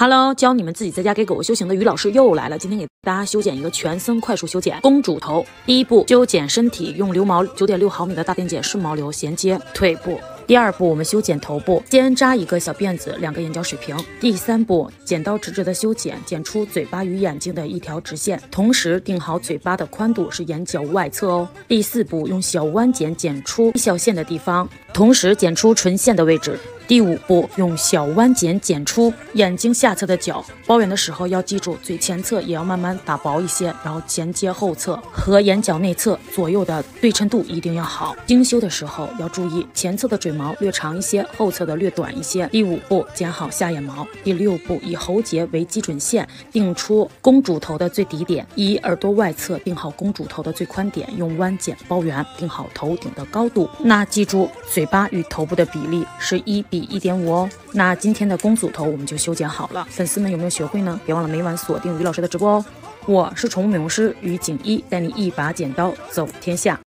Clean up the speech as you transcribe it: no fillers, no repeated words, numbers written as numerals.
Hello， 教你们自己在家给狗狗修行的于老师又来了。今天给大家修剪一个全身快速修剪公主头。第一步，修剪身体，用流毛 9.6毫米的大电剪顺毛流衔接腿部。第二步，我们修剪头部，先扎一个小辫子，2个眼角水平。第三步，剪刀直直的修剪，剪出嘴巴与眼睛的一条直线，同时定好嘴巴的宽度是眼角外侧哦。第四步，用小弯剪剪出一小线的地方，同时剪出唇线的位置。第五步，用小弯剪剪出眼睛下侧的角。包圆的时候要记住，嘴前侧也要慢慢打薄一些，然后衔接后侧和眼角内侧左右的对称度一定要好。精修的时候要注意前侧的嘴毛略长一些，后侧的略短一些。第五步，剪好下眼毛。第六步，以喉结为基准线，定出公主头的最底点，以耳朵外侧定好公主头的最宽点，用弯剪包圆，定好头顶的高度。那记住，嘴巴与头部的比例是1:1.5哦。那今天的公主头我们就修剪好了，粉丝们有没有学会呢？别忘了每晚锁定于老师的直播哦。我是宠物美容师于景一，带你一把剪刀走天下。